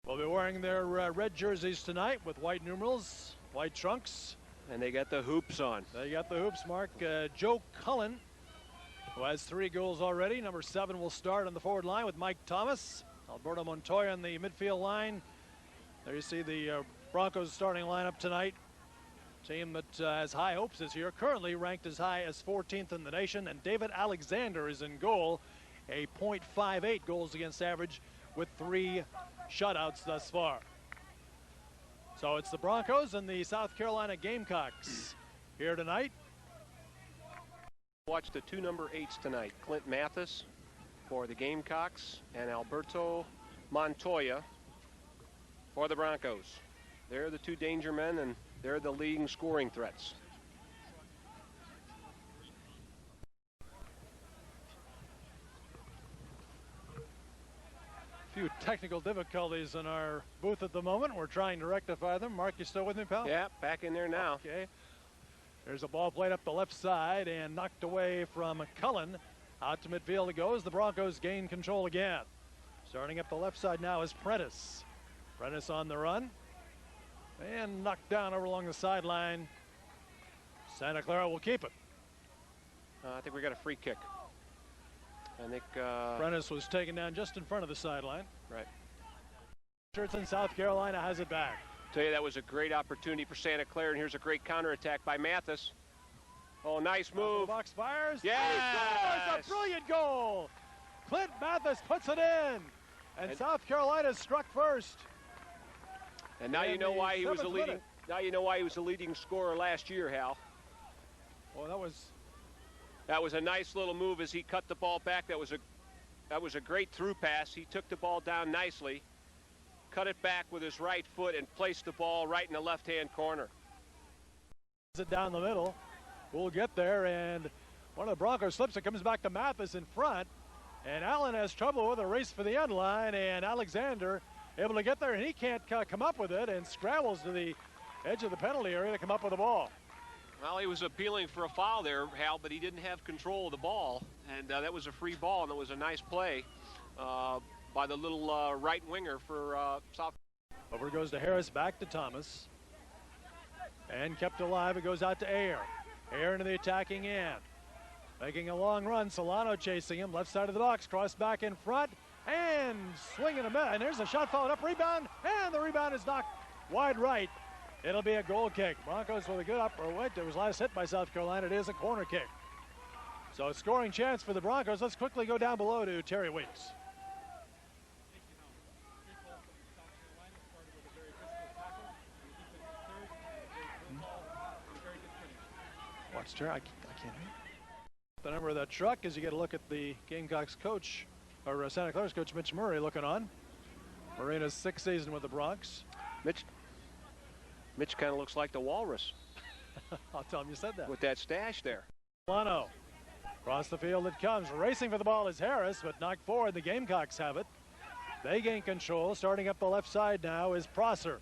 Will be wearing their red jerseys tonight with white numerals, white trunks. And they got the hoops on. They got the hoops, Mark. Joe Cullen, who has 3 goals already. Number 7 will start on the forward line with Mike Thomas. Alberto Montoya on the midfield line. There you see the Broncos starting lineup tonight. Team that has high hopes this year, currently ranked as high as 14th in the nation. And David Alexander is in goal, a .58 goals against average with 3 shutouts thus far. So it's the Broncos and the South Carolina Gamecocks here tonight. Watch the 2 number 8s tonight. Clint Mathis for the Gamecocks and Alberto Montoya for the Broncos. They're the 2 danger men, and they're the leading scoring threats. Few technical difficulties in our booth at the moment. We're trying to rectify them. Mark, you still with me, pal? Yeah, back in there now. Okay. There's a ball played up the left side and knocked away from Cullen. Out to midfield it goes. The Broncos gain control again. Starting up the left side now is Prentice. Prentice on the run. And knocked down over along the sideline. Santa Clara will keep it. I think we got a free kick. I think Prentice was taken down just in front of the sideline. Right. Richardson, South Carolina has it back. Tell you, that was a great opportunity for Santa Clara, and here's a great counterattack by Mathis. Oh, nice move. Box fires. Yes! It's a brilliant goal. Clint Mathis puts it in, and South Carolina struck first. And now you know why he was a leading. Now you know why he was the leading scorer last year, Hal. Well, that was a nice little move as he cut the ball back. That was a great through pass. He took the ball down nicely, cut it back with his right foot, and placed the ball right in the left-hand corner. It down the middle. We'll get there, and one of the Broncos slips. It comes back to Mathis in front, and Allen has trouble with a race for the end line, and Alexander able to get there, and he can't come up with it, and scrambles to the edge of the penalty area to come up with the ball. Well, he was appealing for a foul there, Hal, but he didn't have control of the ball, and that was a free ball, and it was a nice play by the little right winger for South. Over goes to Harris, back to Thomas, and kept alive. It goes out to Ayer. Ayer into the attacking end, making a long run. Solano chasing him, left side of the box, cross back in front, and swinging a miss. And there's a shot followed up, rebound, and the rebound is knocked wide right. It'll be a goal kick. Broncos with a good upper weight. It was last hit by South Carolina. It is a corner kick. So a scoring chance for the Broncos. Let's quickly go down below to Terry Weeks. Watch Terry. I can't hear you. The number of that truck as you get a look at the Gamecocks coach, or Santa Clara's coach, Mitch Murray, looking on. Marina's 6th season with the Bronx. Mitch kind of looks like the walrus. I'll tell him you said that. With that stash there. Solano. Across the field it comes. Racing for the ball is Harris, but knocked forward. The Gamecocks have it. They gain control. Starting up the left side now is Prosser.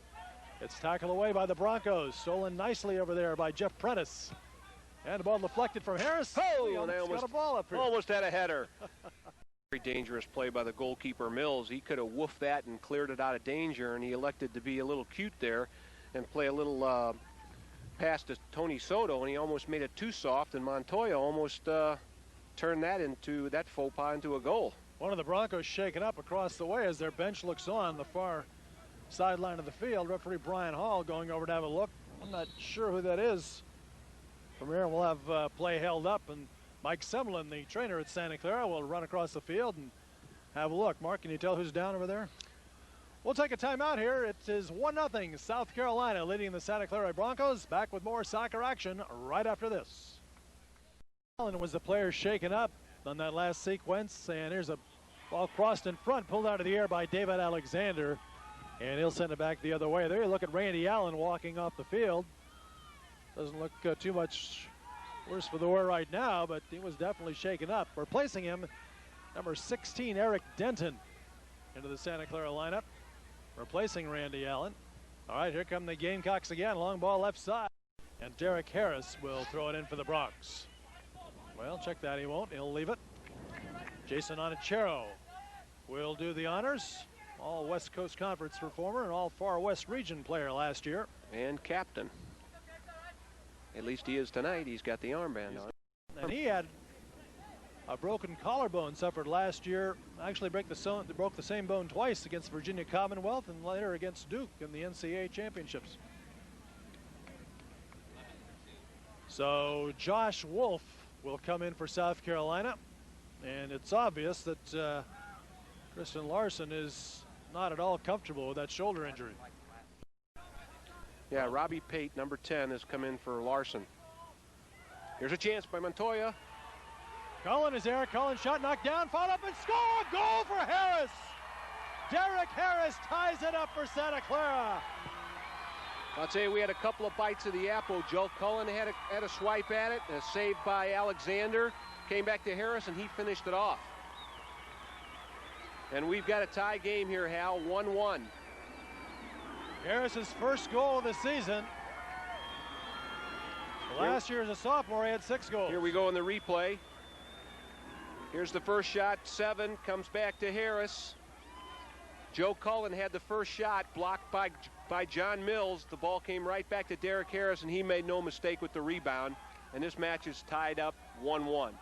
It's tackled away by the Broncos. Stolen nicely over there by Jeff Prentice. And the ball deflected from Harris. Oh, they almost got a ball up here. Almost had a header. Very dangerous play by the goalkeeper, Mills. He could have woofed that and cleared it out of danger, and he elected to be a little cute there and play a little pass to Tony Soto, and he almost made it too soft, and Montoya almost turned that faux pas into a goal. One of the Broncos shaken up across the way as their bench looks on the far sideline of the field. Referee Brian Hall going over to have a look. I'm not sure who that is. From here we'll have play held up, and Mike Semlin, the trainer at Santa Clara, will run across the field and have a look. Mark, can you tell who's down over there? We'll take a timeout here. It is 1-0 South Carolina leading the Santa Clara Broncos. Back with more soccer action right after this. Allen was the player shaken up on that last sequence, and here's a ball crossed in front, pulled out of the air by David Alexander, and he'll send it back the other way. There you look at Randy Allen walking off the field. Doesn't look too much worse for the wear right now, but he was definitely shaken up. Replacing him, number 16, Eric Denton, into the Santa Clara lineup, replacing Randy Allen. All right, here come the Gamecocks again. Long ball left side, and Derek Harris will throw it in for the Bronx. Well, check that, he won't. He'll leave it. Jason Onachero will do the honors. all West Coast Conference performer and all Far West region player last year. And captain. At least he is tonight. He's got the armband on. And he had a broken collarbone suffered last year. Actually broke the same bone twice against Virginia Commonwealth and later against Duke in the NCAA championships. So Josh Wolf will come in for South Carolina. And it's obvious that Kristen Larson is not at all comfortable with that shoulder injury. Yeah, Robbie Pate, number 10, has come in for Larson. Here's a chance by Montoya. Cullen is there. Cullen shot knocked down, followed up and score! Goal for Harris! Derek Harris ties it up for Santa Clara. I'll tell you, we had a couple of bites of the apple. Joe Cullen had a swipe at it, a save by Alexander. Came back to Harris, and he finished it off. And we've got a tie game here, Hal, 1-1. Harris's first goal of the season. Last year as a sophomore, he had 6 goals. Here we go in the replay. Here's the first shot, 7, comes back to Harris. Joe Cullen had the first shot blocked by John Mills. The ball came right back to Derek Harris, and he made no mistake with the rebound. And this match is tied up 1-1.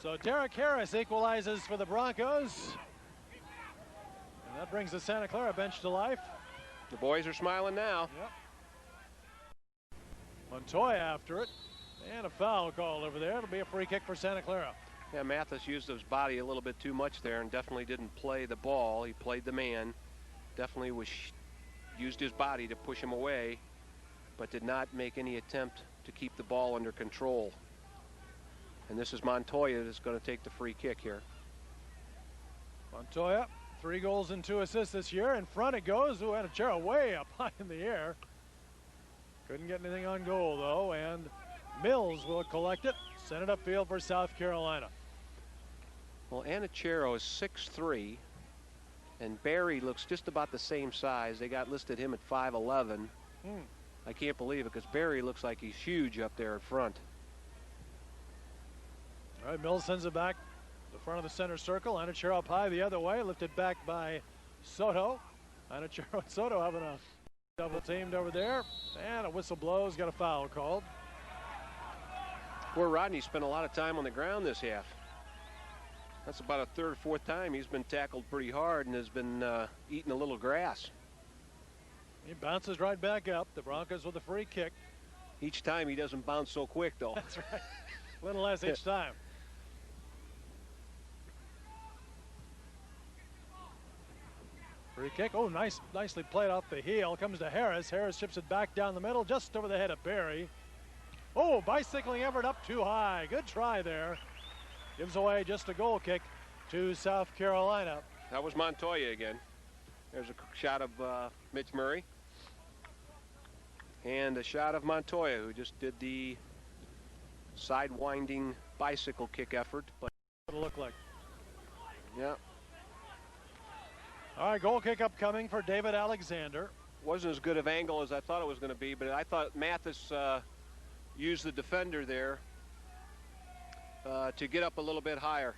So Derek Harris equalizes for the Broncos. And that brings the Santa Clara bench to life. The boys are smiling now. Yep. Montoya after it. And a foul called over there. It'll be a free kick for Santa Clara. Yeah, Mathis used his body a little bit too much there and definitely didn't play the ball. He played the man. Definitely used his body to push him away, but did not make any attempt to keep the ball under control. And this is Montoya that's going to take the free kick here. Montoya, 3 goals and 2 assists this year. In front it goes. Ooh, and a chair way up high in the air. Couldn't get anything on goal, though, and Mills will collect it. Send it upfield for South Carolina. Well, Anachero is 6'3", and Barry looks just about the same size. They got listed him at 5'11". I can't believe it, because Barry looks like he's huge up there in front. All right, Mills sends it back to the front of the center circle. Anachero up high the other way, lifted back by Soto. Anachero and Soto having a double teamed over there, and a whistle blows, got a foul called. Poor Rodney spent a lot of time on the ground this half. That's about a 3rd or 4th time he's been tackled pretty hard and has been eating a little grass. He bounces right back up. The Broncos with a free kick. Each time he doesn't bounce so quick, though. That's right. A little less each time. Free kick. Oh, nicely played off the heel. Comes to Harris. Harris chips it back down the middle, just over the head of Barry. Oh, bicycling Everett up too high. Good try there. Gives away just a goal kick to South Carolina. That was Montoya again. There's a shot of Mitch Murray. And a shot of Montoya, who just did the side-winding bicycle kick effort. But what it'll look like. Yeah. All right, goal kick upcoming for David Alexander. Wasn't as good of angle as I thought it was going to be, but I thought Mathis used the defender there to get up a little bit higher.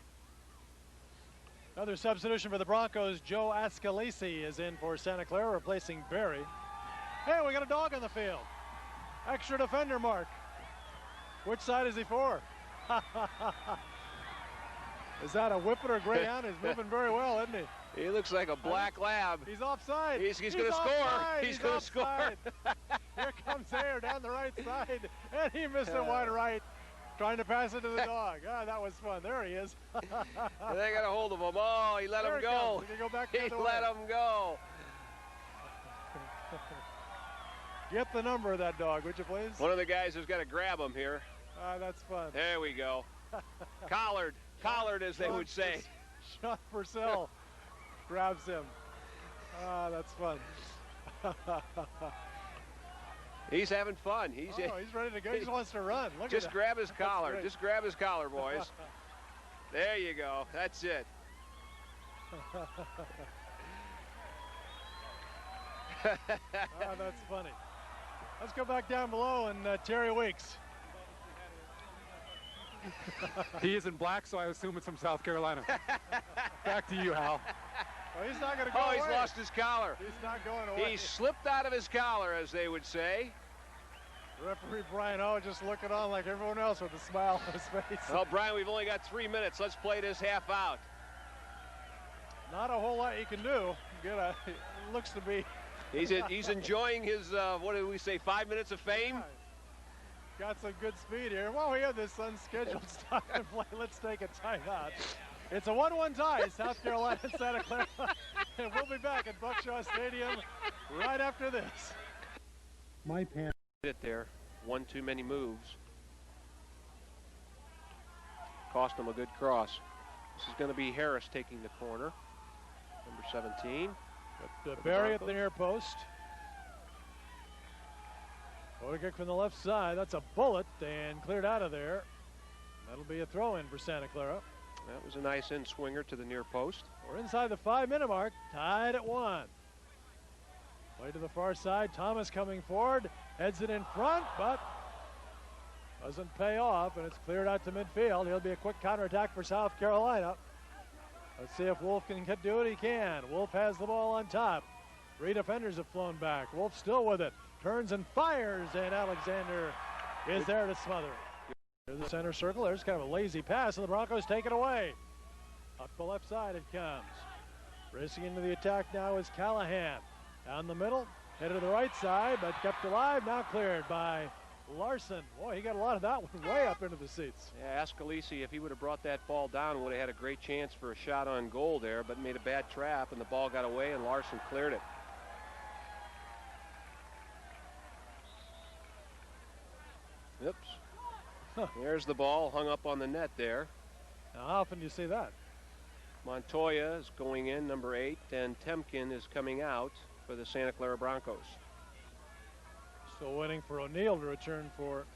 Another substitution for the Broncos. Joe Ascalisi is in for Santa Clara, replacing Barry. Hey, we got a dog on the field. Extra defender mark. Which side is he for? Is that a Whippet or Greyhound? He's moving very well, isn't he? He looks like a black lab. He's offside. He's going to score. He's going to score. Here comes Ayer down the right side, and he missed it wide right, trying to pass it to the dog. Ah, that was fun. There he is. They got a hold of him. Oh, he let him go. He go back he let him go. Get the number of that dog, would you please? One of the guys has got to grab him here. Ah, that's fun. There we go. Collared, as they would say. Sean Purcell grabs him. Ah, that's fun. He's having fun. He's ready to go. He just wants to run. Look just at grab his collar. Just grab his collar, boys. There you go. That's it. That's funny. Let's go back down below and Terry Weeks. He is in black, so I assume it's from South Carolina. Back to you, Hal. Oh, he's not going to go Oh, away. he's lost his collar. He's not going away. He slipped out of his collar, as they would say. Referee Brian O just looking on like everyone else with a smile on his face. Well, Brian, we've only got 3 minutes. Let's play this half out. Not a whole lot you can do. It looks to be. He's enjoying his, what did we say, 5 minutes of fame? Got some good speed here. While we have this unscheduled stop and play, let's take a timeout. It's a 1-1 tie, South Carolina and Santa Clara. And we'll be back at Buckshaw Stadium right after this. My pants. It there, one too many moves. Cost him a good cross. This is going to be Harris taking the corner, number 17. But Barry at the near post. Corner kick from the left side. That's a bullet and cleared out of there. That'll be a throw-in for Santa Clara. That was a nice in-swinger to the near post. We're inside the 5-minute mark, tied at 1. Play to the far side. Thomas coming forward, heads it in front, but doesn't pay off, and it's cleared out to midfield. He'll be a quick counterattack for South Carolina. Let's see if Wolf can do what he can. Wolf has the ball on top. 3 defenders have flown back. Wolf still with it. Turns and fires, and Alexander is there to smother it. There's the center circle. There's kind of a lazy pass, and the Broncos take it away. Up the left side it comes. Racing into the attack now is Callahan. Down the middle, headed to the right side, but kept alive. Now cleared by Larson. Boy, he got a lot of that one way up into the seats. Yeah, Ascalisi, if he would have brought that ball down, would have had a great chance for a shot on goal there, but made a bad trap, and the ball got away, and Larson cleared it. Oops. There's the ball hung up on the net there. Now, how often do you see that? Montoya is going in, number 8, and Temkin is coming out for the Santa Clara Broncos. Still waiting for O'Neill to return for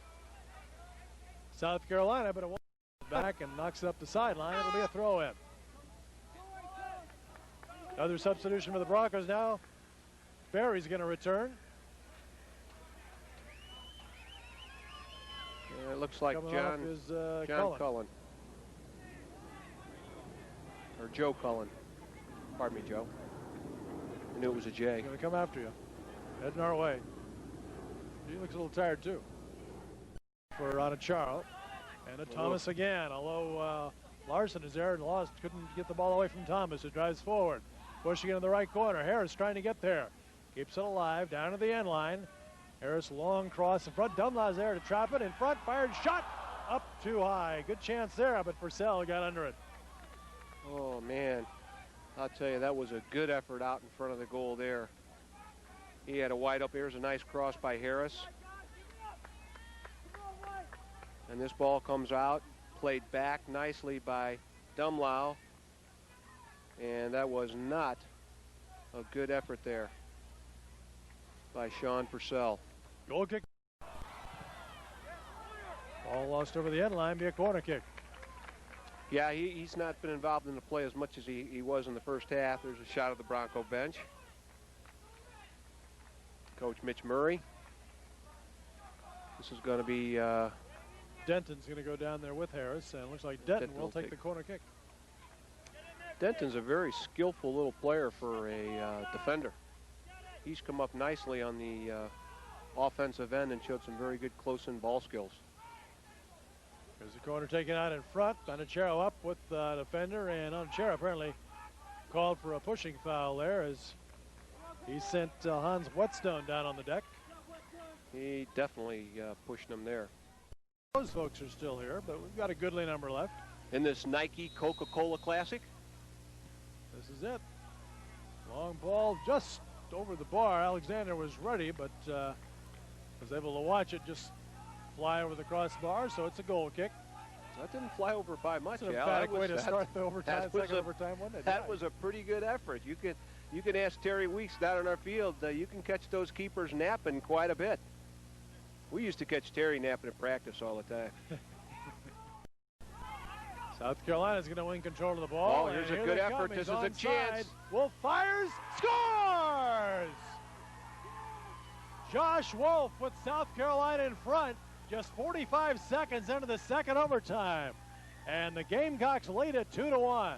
South Carolina, but it won't back and knocks it up the sideline. It'll be a throw-in. Another substitution for the Broncos now. Barry's going to return. It looks like John Cullen. Or Joe Cullen. Pardon me, Joe. I knew it was a J. He's going to come after you. Heading our way. He looks a little tired, too. For Anacharo. And a Thomas again. Although Larson is there and couldn't get the ball away from Thomas, who drives forward. Pushing into the right corner. Harris trying to get there. Keeps it alive. Down to the end line. Harris long cross in front. Dumlau's there to trap it in front. Fired shot up too high. Good chance there, but Purcell got under it. Oh, man. I'll tell you, that was a good effort out in front of the goal there. He had a wide up. Here's a nice cross by Harris. And this ball comes out, played back nicely by Dumlau. And that was not a good effort there by Sean Purcell. Goal kick. Ball lost over the end line, be a corner kick. Yeah, he's not been involved in the play as much as he was in the first half. There's a shot of the Bronco bench. Coach Mitch Murray. This is going to be... Denton's going to go down there with Harris, and it looks like Denton will take the corner kick. Denton's a very skillful little player for a defender. He's come up nicely on the offensive end and showed some very good close-in ball skills. There's the corner taken out in front. Anacharo up with the defender, and Anacharo apparently called for a pushing foul there as he sent Hans Whetstone down on the deck. He definitely pushed him there. Those folks are still here, but we've got a goodly number left. In this Nike Coca-Cola Classic. This is it. Long ball just over the bar. Alexander was ready, but was able to watch it just fly over the crossbar, so it's a goal kick. That didn't fly over by much. That's an emphatic way to start the overtime, second overtime, wasn't it? That was a pretty good effort. You can ask Terry Weeks down in our field. You can catch those keepers napping quite a bit. We used to catch Terry napping in practice all the time. South Carolina's going to win control of the ball. Oh, here's a good effort. This is a chance. Wolf fires, scores! Josh Wolf with South Carolina in front. Just 45 seconds into the second overtime. And the Gamecocks lead it 2-1.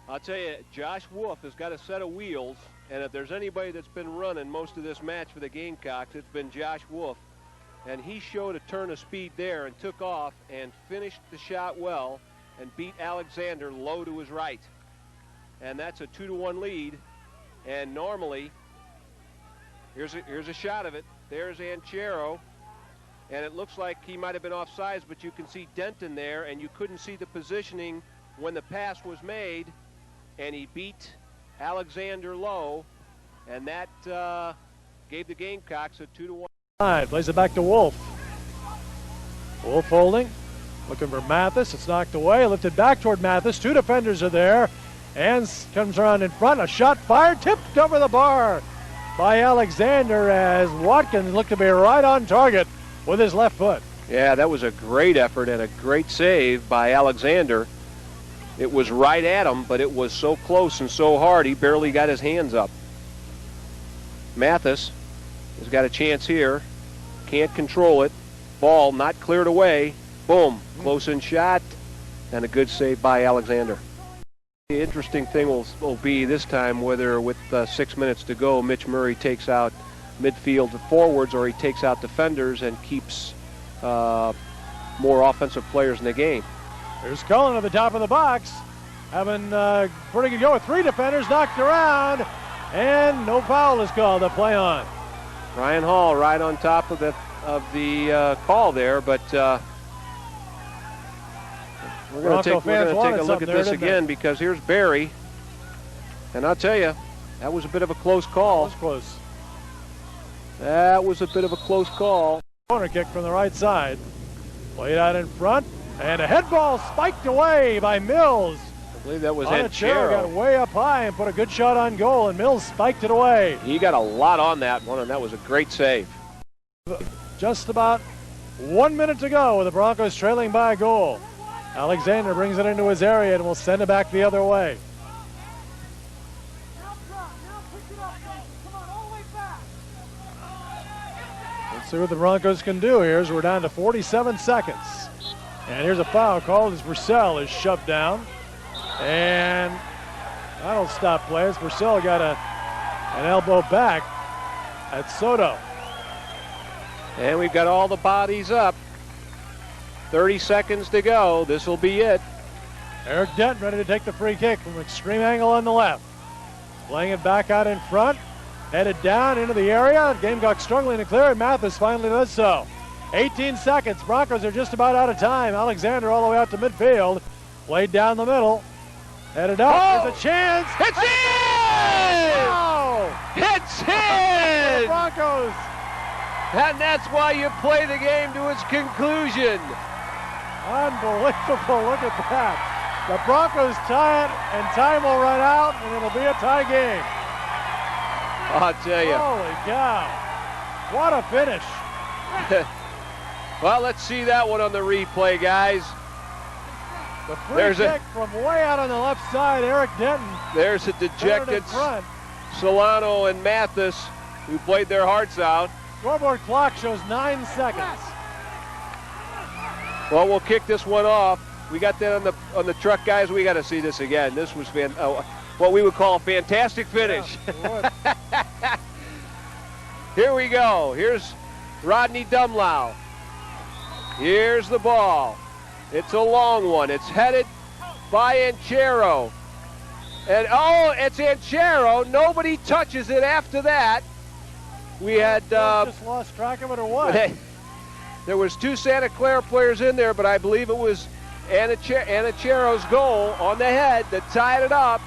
I'll tell you, Josh Wolf has got a set of wheels, and if there's anybody that's been running most of this match for the Gamecocks, it's been Josh Wolf. And he showed a turn of speed there and took off and finished the shot well and beat Alexander low to his right. And that's a 2-1 lead. And normally, here's a shot of it. There's Anchero. And it looks like he might have been offsides, but you can see Denton there, and you couldn't see the positioning when the pass was made. And he beat Alexander low, and that gave the Gamecocks a 2-1. Plays it back to Wolf. Wolf holding, looking for Mathis. It's knocked away, lifted back toward Mathis. Two defenders are there. And comes around in front. A shot fired, tipped over the bar by Alexander as Watkins looked to be right on target with his left foot. Yeah, that was a great effort and a great save by Alexander. It was right at him, but it was so close and so hard, he barely got his hands up. Mathis has got a chance here. Can't control it. Ball not cleared away. Boom. Close-in shot. And a good save by Alexander. The interesting thing will be this time whether with 6 minutes to go, Mitch Murray takes out midfield forwards or he takes out defenders and keeps more offensive players in the game. There's Cullen at the top of the box, having pretty good go with three defenders knocked around, and no foul is called to play on. Ryan Hall right on top of the call there, but we're going to take a look at this again because here's Barry, and I'll tell you, that was a bit of a close call. That was close. That was a bit of a close call. Corner kick from the right side, played out in front, and a head ball spiked away by Mills. I believe that was Anchero got way up high and put a good shot on goal, and Mills spiked it away. He got a lot on that one, and that was a great save. Just about 1 minute to go with the Broncos trailing by a goal. Alexander brings it into his area and will send it back the other way. Let's see what the Broncos can do here as we're down to 47 seconds. And here's a foul called as Purcell is shoved down. And that'll stop play as Purcell got an elbow back at Soto. And we've got all the bodies up. 30 seconds to go. This will be it. Eric Denton ready to take the free kick from extreme angle on the left. Playing it back out in front. Headed down into the area. Gamecock struggling to clear it. Mathis finally does so. 18 seconds. Broncos are just about out of time. Alexander all the way out to midfield. Played down the middle. Headed up. Oh! There's a chance. It's in! Wow! It's in! The Broncos. And that's why you play the game to its conclusion. Unbelievable. Look at that. The Broncos tie it, and time will run out, and it'll be a tie game. I'll tell you. Holy cow. What a finish. Well, let's see that one on the replay, guys. The free kick from way out on the left side, Eric Denton. There's a dejected Solano and Mathis who played their hearts out. Scoreboard clock shows 9 seconds. Well, we'll kick this one off. We got that on the truck, guys. We got to see this again. This was what we would call a fantastic finish. Yeah, Here we go. Here's Rodney Dumlau. Here's the ball. It's a long one. It's headed by Anchero. And oh, it's Anchero. Nobody touches it after that. We had just lost track of it or what? There was two Santa Clara players in there, but I believe it was Anachero's goal on the head that tied it up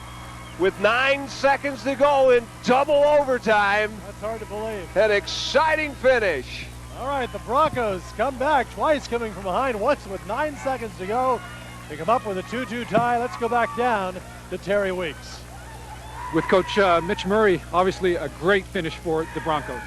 with 9 seconds to go in double overtime. That's hard to believe. An exciting finish. All right, the Broncos come back twice, coming from behind once with 9 seconds to go. They come up with a 2-2 tie. Let's go back down to Terry Weeks. With Coach Mitch Murray, obviously a great finish for the Broncos.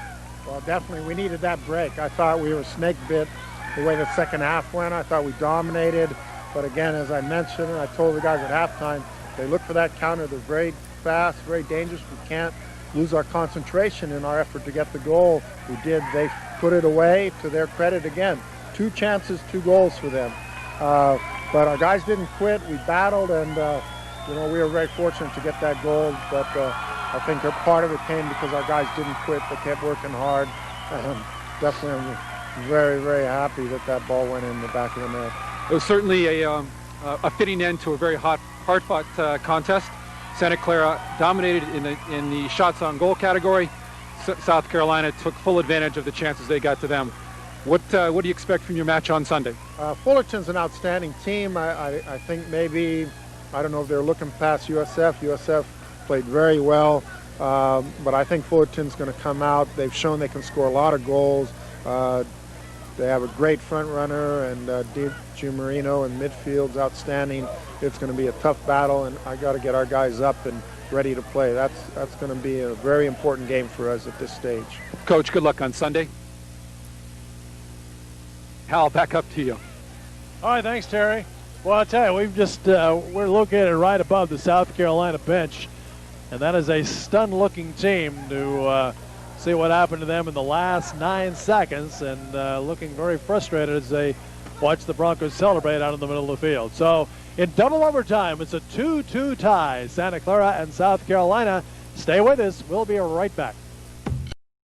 Well, definitely we needed that break. I thought we were snake bit the way the second half went. I thought we dominated. But again, as I mentioned, and I told the guys at halftime, they look for that counter. They're very fast, very dangerous. We can't lose our concentration in our effort to get the goal. We did. They put it away to their credit again. 2 chances, 2 goals for them. But our guys didn't quit. We battled, and You know, we were very fortunate to get that goal, but I think a part of it came because our guys didn't quit. They kept working hard. Definitely, I'm very, very happy that that ball went in the back of the net. It was certainly a fitting end to a very hard-fought contest. Santa Clara dominated in the shots on goal category. South Carolina took full advantage of the chances they got to them. What do you expect from your match on Sunday? Fullerton's an outstanding team. I think maybe, I don't know if they're looking past USF. USF played very well, but I think Fullerton's going to come out. They've shown they can score a lot of goals. They have a great front runner, and Marino in midfield's outstanding. It's going to be a tough battle, and I got to get our guys up and ready to play. That's going to be a very important game for us at this stage. Coach, good luck on Sunday. Hal, back up to you. All right, thanks, Terry. Well, I'll tell you, we've just we're located right above the South Carolina bench, and that is a stunned-looking team to see what happened to them in the last 9 seconds, and looking very frustrated as they watch the Broncos celebrate out in the middle of the field. So in double overtime, it's a 2-2 tie, Santa Clara and South Carolina. Stay with us. We'll be right back.